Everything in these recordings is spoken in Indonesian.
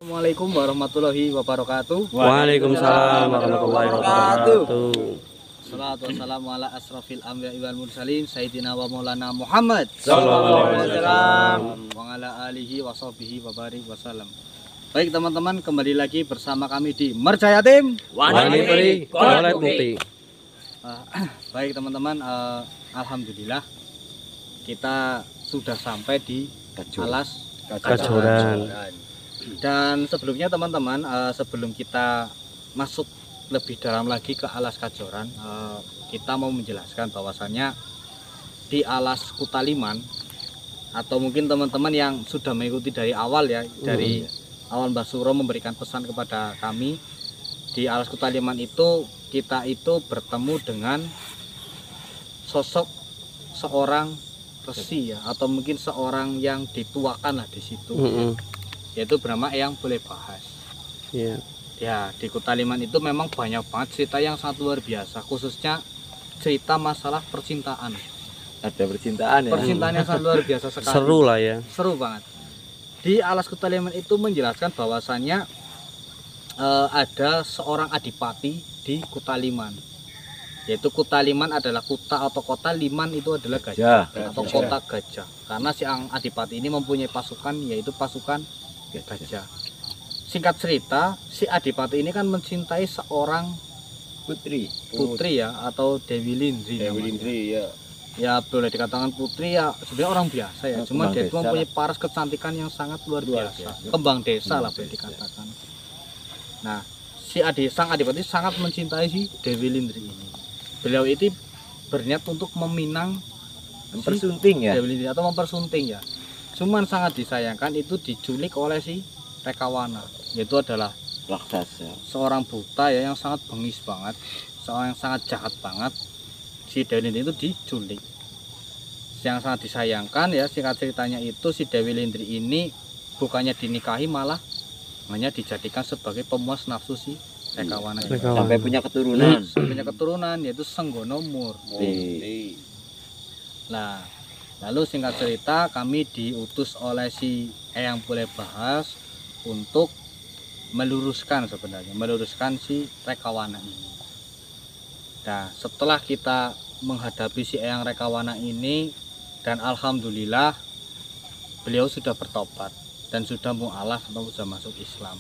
Assalamualaikum warahmatullahi wabarakatuh. Waalaikumsalam warahmatullahi wabarakatuh. Salatu wassalamu ala asrafil anbiya'i wal mursalin sayyidina wa maulana Muhammad Sallallahu alaihi wasallam wa ala alihi wa sahbihi wa barik wasallam. Baik teman-teman, kembali lagi bersama kami di Mercaya Tim Wani Peri Kolet Mukti. Baik teman-teman, alhamdulillah kita sudah sampai di alas Kajoran. Dan sebelumnya teman-teman, sebelum kita masuk lebih dalam lagi ke alas Kajoran, kita mau menjelaskan bahwasannya di alas Kutaliman, atau mungkin teman-teman yang sudah mengikuti dari awal ya, dari awal Mbah Suro memberikan pesan kepada kami, di alas Kutaliman itu kita itu bertemu dengan sosok seorang resi ya, atau mungkin seorang yang dituakan lah di situ. Yaitu bernama Eyang Boleh Bahas. Ya, di Kutaliman itu memang banyak banget cerita yang sangat luar biasa, khususnya cerita masalah percintaan. Ada percintaan ya. Percintaan yang sangat luar biasa sekali. Seru lah ya. Seru banget. Di alas Kutaliman itu menjelaskan bahwasannya ada seorang adipati di Kutaliman. Yaitu Kutaliman adalah kuta atau kota, liman itu adalah gajah atau kota gajah. Karena si adipati ini mempunyai pasukan, yaitu pasukan gajah. Singkat cerita, si adipati ini kan mencintai seorang putri ya, atau Dewi Lindri. Ya boleh dikatakan putri ya, sebenarnya orang biasa ya, cuma dia itu mempunyai paras kecantikan yang sangat luar biasa. Kembang desa lah boleh dikatakan. Nah, sang adipati sangat mencintai si Dewi Lindri ini. Beliau itu berniat untuk meminang Mempersunting ya. Dewi Lindri atau mempersunting ya. Cuman sangat disayangkan itu diculik oleh si Rekawana, yaitu adalah Raksasa. seorang buta ya yang sangat bengis banget, seorang yang sangat jahat banget. Si Dewi Lindri itu diculik. Yang sangat disayangkan ya, singkat ceritanya itu si Dewi Lindri ini bukannya dinikahi, malah hanya dijadikan sebagai pemuas nafsu si Rekawana. Sampai punya keturunan. Sampai punya keturunan, yaitu Senggono Murti. Nah, lalu singkat cerita kami diutus oleh si Eyang Boleh Bahas untuk meluruskan si Rekawana ini. Nah, setelah kita menghadapi si Eyang Rekawana ini, dan alhamdulillah beliau sudah bertobat dan sudah mu'alaf atau sudah masuk Islam.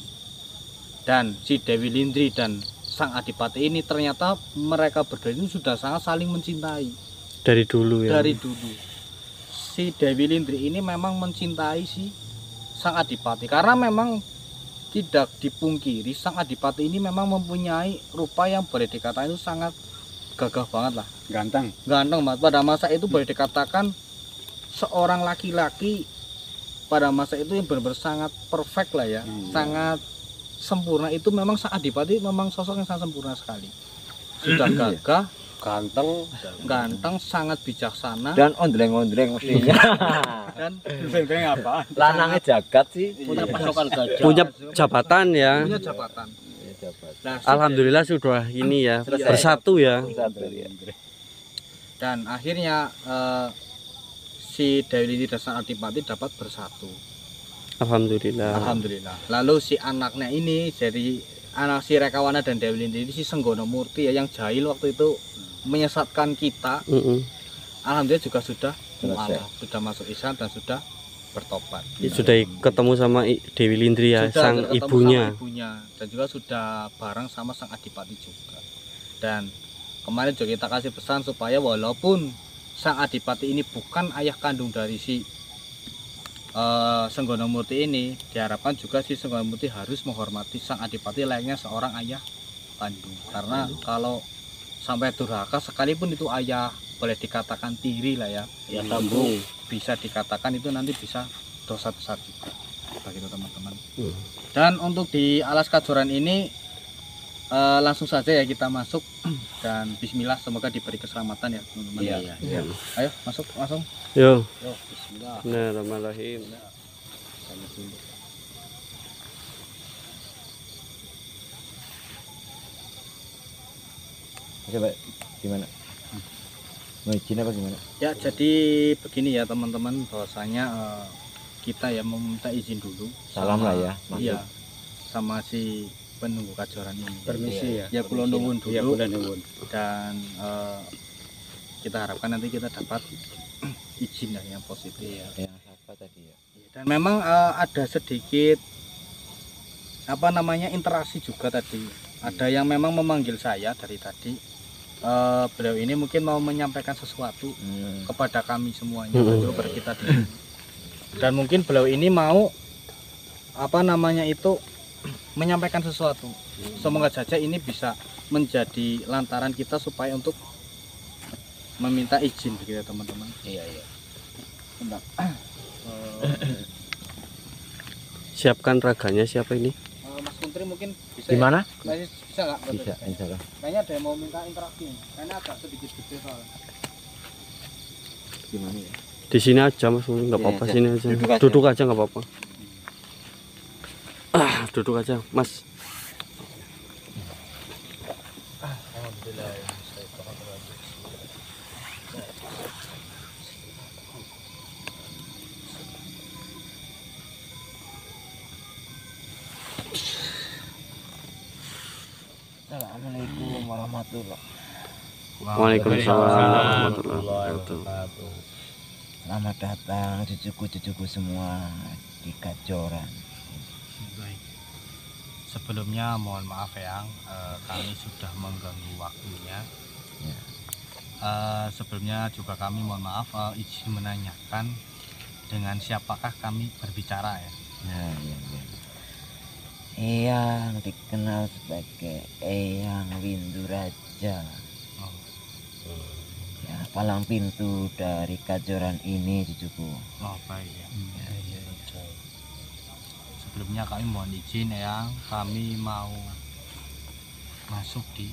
Dan si Dewi Lindri dan sang adipati ini ternyata mereka berdua ini sudah sangat saling mencintai Dari dulu ya. dari dulu. Si Dewi Lindri ini memang mencintai si sang adipati, karena memang tidak dipungkiri sang adipati ini memang mempunyai rupa yang boleh dikatakan itu sangat gagah banget lah, ganteng banget. Pada masa itu boleh dikatakan seorang laki-laki pada masa itu yang benar-benar sangat perfect lah ya, sangat sempurna. Itu memang sang adipati memang sosok yang sangat sempurna sekali, sudah gagah, ganteng, sangat bijaksana, Dan ondreng-ondreng mestinya. dan ondreng apa? Lanangnya jagat sih. Punya pasukan gajah, Punya jabatan ya. punya jabatan. Nah, Alhamdulillah sudah ini ya, bersatu ya. Dan akhirnya si Dewi Lindri dan sang adipati dapat bersatu. Alhamdulillah. Alhamdulillah. Lalu si anaknya ini, jadi anak si Rekawana dan Dewi Lindri ini, si Senggono Murti ya, yang jahil waktu itu menyesatkan kita, alhamdulillah juga sudah mu'alaf, sudah masuk Islam dan sudah bertobat. Sudah ketemu sama Dewi Lindri ya, Sudah sang ketemu ibunya. sama ibunya, dan juga sudah bareng sama sang adipati juga. Dan kemarin juga kita kasih pesan supaya walaupun sang adipati ini bukan ayah kandung dari si Senggono Murti ini, diharapkan juga si Senggono Murti harus menghormati sang adipati layaknya seorang ayah kandung. Karena kalau sampai durhaka sekalipun itu ayah, boleh dikatakan tiri lah ya, Ya sambung. bisa dikatakan itu nanti bisa dosa besar juga, begitu teman-teman. Dan untuk di alas Kajoran ini langsung saja ya kita masuk, dan bismillah, semoga diberi keselamatan ya teman-teman. Iya. Ayo masuk langsung. Yo. Bismillah. Bismillahirrahmanirrahim. Coba gimana? Mau izin apa gimana? Ya, jadi begini ya teman-teman, bahwasanya kita ya meminta izin dulu. Salam lah ya, Iya, sama si penunggu kajoran ini. Permisi ya. Ya kula nuwun dulu. Iya, kula nuwun. Dan kita harapkan nanti kita dapat izin ya yang positif. Yang apa tadi ya? Dan memang ada sedikit apa namanya interaksi juga tadi. Ada yang memang memanggil saya dari tadi. Beliau ini mungkin mau menyampaikan sesuatu kepada kami semuanya, kepada kita di sini. Dan mungkin beliau ini mau apa namanya itu menyampaikan sesuatu. Semoga saja ini bisa menjadi lantaran kita supaya untuk meminta izin begitu teman-teman. Iya, iya. Bentar. Siapkan raganya siapa ini? Mas Kuntri mungkin bisa. Di mana? Ya? Bisa nggak? Bisa, insya Allah. Kayaknya ada yang mau minta interaksi. Kayaknya agak sedikit gede soalnya. Gimana ya? Di sini aja Mas, nggak apa-apa, aja. sini aja. Duduk aja. Duduk aja nggak apa-apa. Duduk aja, Mas. Alhamdulillah. Assalamualaikum warahmatullahi. Waalaikumsalam warahmatullahi wabarakatuh. Selamat datang cucuku-cucuku semua di Kajoran. Baik. Sebelumnya mohon maaf yang kami sudah mengganggu waktunya. Ya. Sebelumnya juga kami mohon maaf izin menanyakan dengan siapakah kami berbicara ya. Nah, iya, iya. Eyang dikenal sebagai Eyang Windu Raja. Oh. Ya, palang pintu dari Kajoran ini cucuku. Oh baik ya. Sebelumnya kami mohon izin yang kami mau masuk di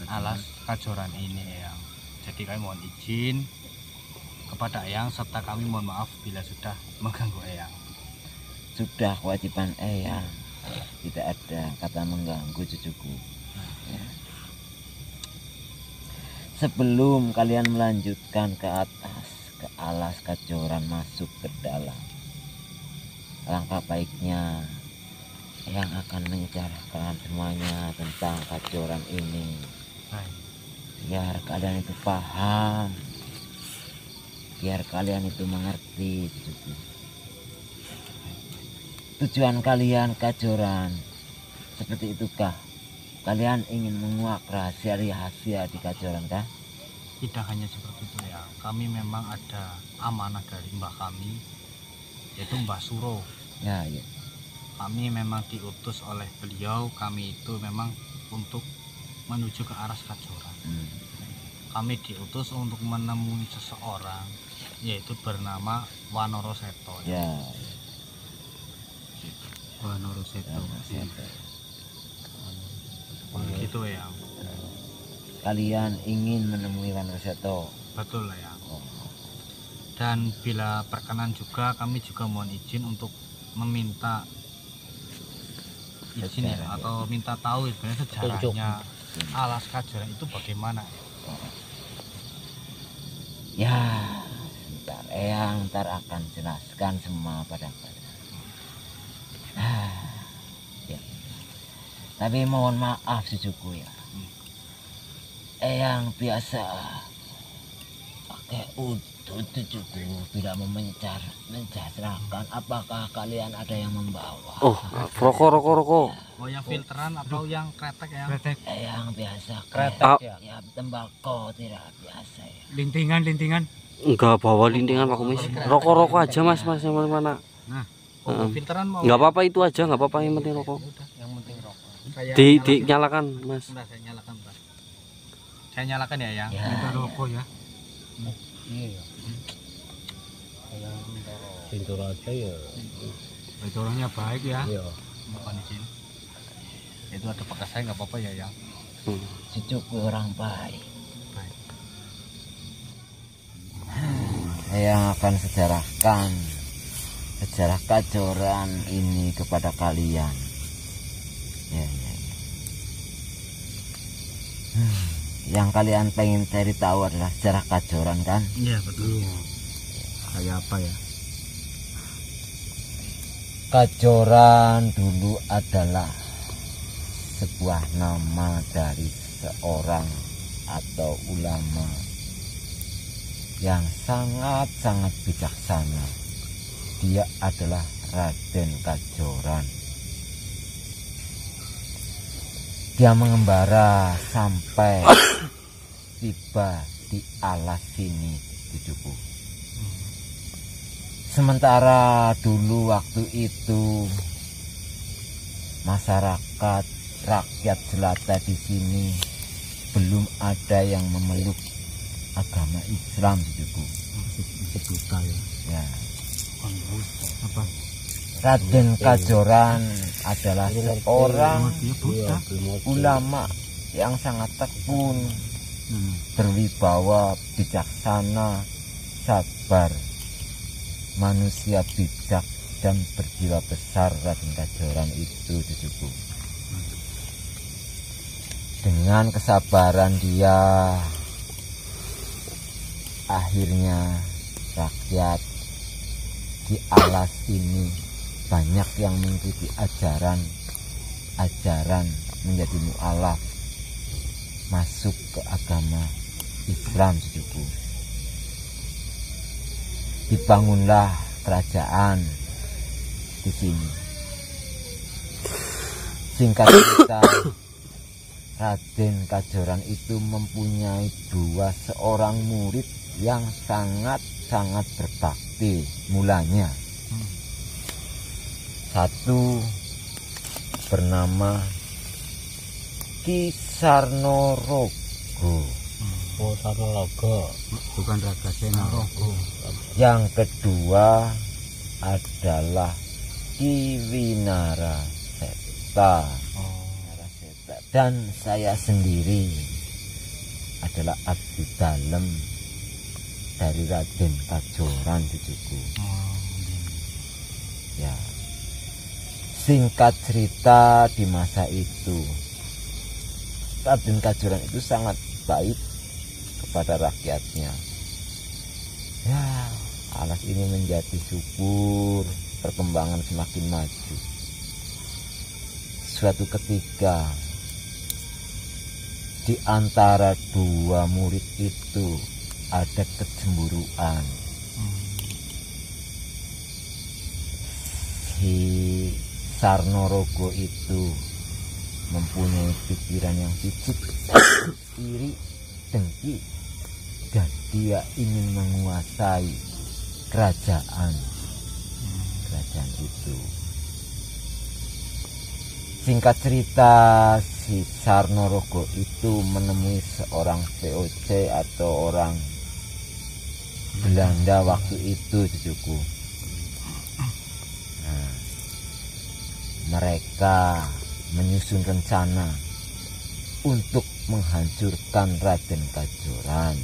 alas Kajoran ini yang. Jadi kami mohon izin kepada Eyang serta kami mohon maaf bila sudah mengganggu Eyang. Sudah kewajiban Eyang. Tidak ada kata mengganggu cucuku. Ya. Sebelum kalian melanjutkan ke atas, ke alas Kajoran masuk ke dalam, alangkah baiknya yang akan mencerahkan semuanya tentang Kajoran ini, Baik. biar kalian itu paham, biar kalian itu mengerti cucuku. Tujuan kalian Kajoran seperti itukah? Kalian ingin menguak rahasia-rahasia di Kajoran kah? Tidak hanya seperti itu ya. Kami memang ada amanah dari mbah kami, yaitu Mbah Suro. Ya, ya. Kami memang diutus oleh beliau, kami itu memang untuk menuju ke arah Kajoran. Kami diutus untuk menemui seseorang, yaitu bernama Wanoro Seto. Ya, Wanoro Seto. ya. Gitu ya. Kalian ingin menemui Wanoro Seto. Betul ya. Oh. Dan bila berkenan juga kami juga mohon izin untuk meminta izin ya, Sejarah, atau minta tahu sebenarnya sejarahnya alas Kajoran itu bagaimana. Ya, ntar Eyang ntar akan jelaskan semua pada kalian. Ya. Tapi mohon maaf cucuku ya. Eyang biasa pakai udut cucuku, tidak mau mencerahkan apakah kalian ada yang membawa. Oh, rokok. Oh yang filteran atau yang kretek ya? Eyang biasa Kretek kayak ya tembakau tidak biasa ya. Lintingan. Enggak bawa lintingan Pak Kumis. Rokok aja Mas yang mana? Oh, filteran mau. Enggak apa-apa, itu aja, enggak apa-apa, yang penting rokok. Udah, yang penting rokok. Saya Nyalakan Mas. Bentar, saya nyalakan, Pak. Saya nyalakan ya, yang. Ya, Minta ya. rokok ya. Iya ya. Pintu aja ya. Itu orangnya baik ya. Iya. Mohon izin. Itu ada bekas saya nggak apa-apa ya, yang. Cucuku orang baik. Baik. Yang akan sejarahkan sejarah Kajoran ini kepada kalian. Ya. Yang kalian pengen cari tahu adalah sejarah Kajoran kan? Iya, betul. Kayak apa ya? Kajoran dulu adalah sebuah nama dari seorang atau ulama yang sangat-sangat bijaksana. Dia adalah Raden Kajoran. Dia mengembara sampai tiba di alas sini cucuku. Sementara dulu waktu itu masyarakat rakyat jelata di sini belum ada yang memeluk agama Islam cucuku. Ya. Apa? Raden Kajoran adalah seorang ulama yang sangat tekun, berwibawa, bijaksana, sabar, manusia bijak dan berjiwa besar. Raden Kajoran itu cucuku. Dengan kesabaran dia, akhirnya rakyat di alas ini banyak yang mengikuti ajaran menjadi mu'alaf, masuk ke agama Islam cucuku. Dibangunlah kerajaan di sini. Singkat cerita, Raden Kajoran itu mempunyai seorang murid yang sangat berbakti mulanya. Satu bernama Ki Sarnorogo. Oh, Sarnorogo. Bukan Ragasena. Yang kedua adalah Ki Winaraseta. Dan saya sendiri adalah abdi dalem dari Raden Kajoran cucuku. Ya. Singkat cerita, di masa itu Raden Kajoran itu sangat baik kepada rakyatnya. Ya, alas ini menjadi subur, perkembangan semakin maju. Suatu ketika di antara dua murid itu ada kecemburuan. Si Sarnorogo itu mempunyai pikiran yang picik, iri, dengki, dan dia ingin menguasai kerajaan itu. Singkat cerita, si Sarnorogo itu menemui seorang VOC atau orang Belanda waktu itu cucuku. Nah, mereka menyusun rencana untuk menghancurkan Raden Kajoran.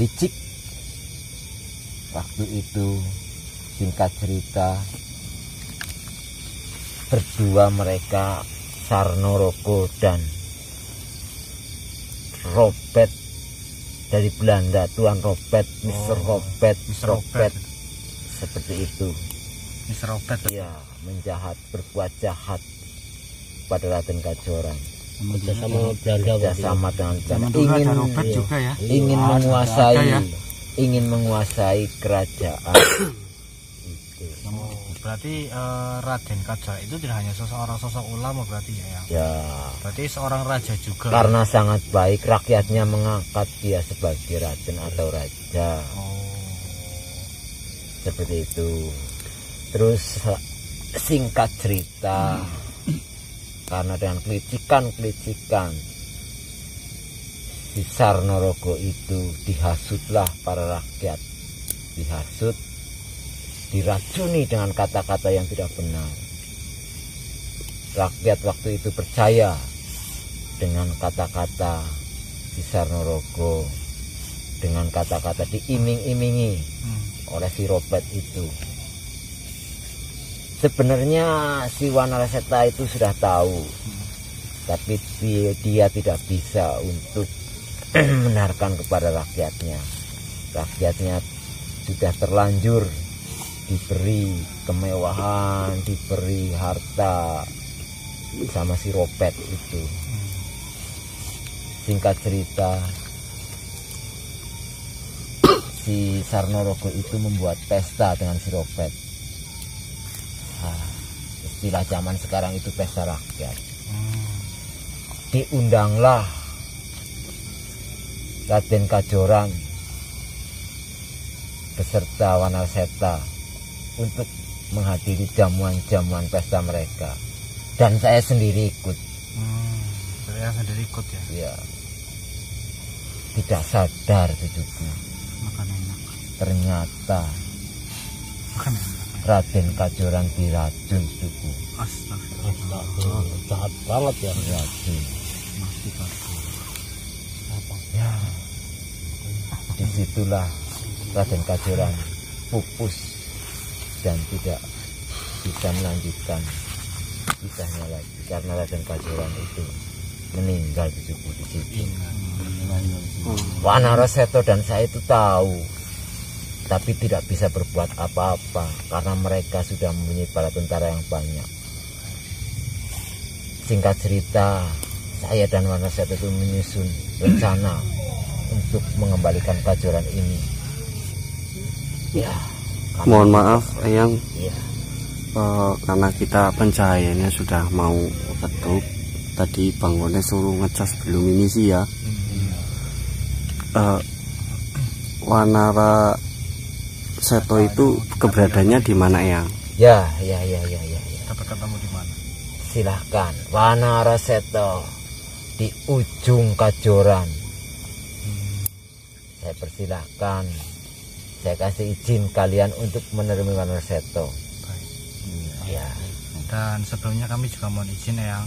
Licik waktu itu, singkat cerita, berdua mereka, Sarnorogo dan Robert dari Belanda, Tuan Robert, Mr. Robert, seperti itu. Mr. Robert Ya, menjahat, berbuat jahat pada Raden Kajoran. Sama Belanda. Bersama dengan Zaman Belanda. dulu ada Robert juga ya. Ingin Ada menguasai, ya. ingin menguasai kerajaan. Itu. berarti Raden Kajoran itu tidak hanya seorang sosok ulama berarti ya. Ya, Berarti seorang raja juga. karena sangat baik, rakyatnya mengangkat dia sebagai raden atau raja. Seperti itu. Terus singkat cerita, karena dengan kelicikan si Sarnorogo itu dihasutlah para rakyat, dihasut, diracuni dengan kata-kata yang tidak benar. Rakyat waktu itu percaya dengan kata-kata si Sarnorogo, dengan kata-kata diiming-imingi oleh si Robert itu. Sebenarnya si Wanaraseta itu sudah tahu, tapi dia tidak bisa untuk mendengarkan kepada rakyatnya. Rakyatnya sudah terlanjur diberi kemewahan, diberi harta sama si Ropet itu. Singkat cerita, si Sarnorogo itu membuat pesta dengan si Ropet. Istilah zaman sekarang itu pesta rakyat. Diundanglah Raden Kajoran beserta Wanaseta untuk menghadiri jamuan-jamuan pesta mereka, dan saya sendiri ikut. Saya sendiri ikut ya. Ya, tidak sadar cucuku, Makan enak. ternyata Makan enak. Raden Kajoran diracun cucuku. Astagfirullah. Jahat banget ya. Diracun. Mati bagus. Ya, disitulah Raden Kajoran pupus dan tidak bisa melanjutkan kisahnya lagi karena Raden Kajoran itu meninggal cucuku di situ. Wanaraseto dan saya itu tahu, tapi tidak bisa berbuat apa-apa karena mereka sudah mempunyai bala tentara yang banyak. Singkat cerita, saya dan Wanaraseto itu menyusun rencana untuk mengembalikan Kajoran ini. Ya, Mohon maaf Eyang, ya. karena kita pencahayaannya sudah mau redup. Tadi bangunnya suruh ngecas belum ini sih ya. Wanara Seto itu keberadaannya di mana Eyang? Ya. Dapat ketemu di mana? Silahkan, Wanaraseto di ujung Kajoran. Saya persilahkan, saya kasih izin kalian untuk menerima Wanaraseto. Ya. Dan sebelumnya kami juga mohon izin Eyang,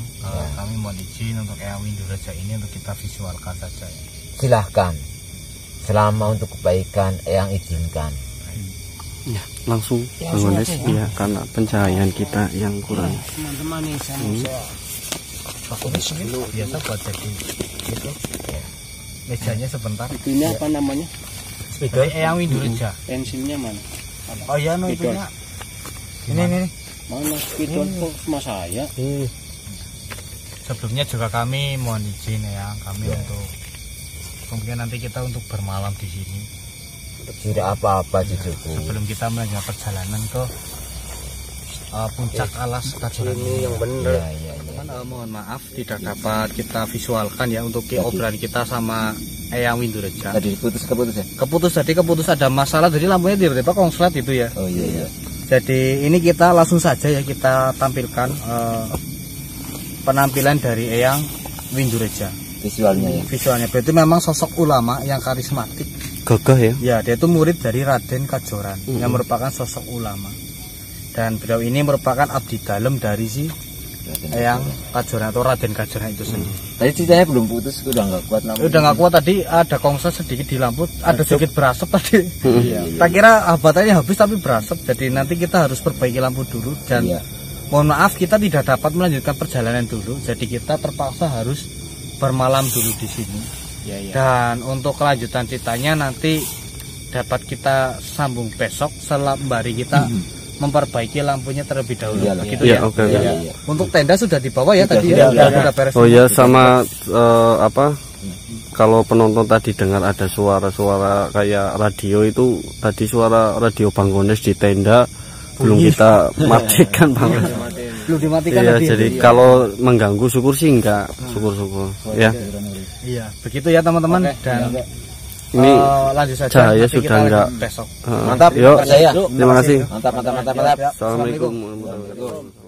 kami mohon izin untuk Eyang Windureja ini untuk kita visualkan saja ya. Silahkan, selama untuk kebaikan Eyang izinkan. Ya, langsung bangunes ya, karena pencahayaan kita yang kurang. Teman-teman nih saya Aku dulu biasa buat jadi gitu. Mejanya sebentar. ini apa namanya? Dari Eyang Windureja. Pensilnya mana? Oh iya, no itunya. Ini. Mana spidol kok sama saya? Sebelumnya juga kami mohon izin Eyang, kami untuk mungkin nanti kita untuk bermalam di sini. Tidak apa-apa cucuku. Sebelum kita melanjutkan perjalanan ke puncak alas Kajoran ini. Yang bener. Ya. Mohon maaf tidak dapat kita visualkan ya untuk obrolan kita sama Eyang Windureja. Tadi keputus ya? Keputus ada masalah, jadi lampunya tiba-tiba konslet itu ya. Oh iya. Jadi ini kita langsung saja ya kita tampilkan penampilan dari Eyang Windureja. Visualnya ya. Visualnya berarti memang sosok ulama yang karismatik. Gagah ya. Ya, dia itu murid dari Raden Kajoran yang merupakan sosok ulama. Dan beliau ini merupakan abdi dalem dari si Eyang Kajoran atau Raden Kajoran itu sendiri. Tadi ceritanya belum putus, udah nggak kuat lampu. Udah nggak kuat tadi, ada konslet sedikit di lampu, ada sedikit berasap tadi. Tak kira baterainya habis tapi berasap. Jadi nanti kita harus perbaiki lampu dulu dan mohon maaf kita tidak dapat melanjutkan perjalanan dulu. Jadi kita terpaksa harus bermalam dulu di sini. Dan untuk kelanjutan ceritanya nanti dapat kita sambung besok sembari kita memperbaiki lampunya terlebih dahulu. Begitu ya. Oke. Untuk tenda sudah dibawa ya tadi Sudah, ya. Sudah beres. Oh ya, sama kalau penonton tadi dengar ada suara-suara kayak radio itu, tadi suara radio Banggones di tenda belum kita matikan Bang. Belum dimatikan Iya, tadi. jadi kalau mengganggu syukur sih enggak, syukur-syukur. Ya. Iya, begitu ya teman-teman. Dan Ini lanjut saja. cahaya nanti sudah kita lanjut enggak. besok. Mantap, Yuk, percaya. terima kasih. Mantap. Assalamualaikum. Assalamualaikum warahmatullahi wabarakatuh.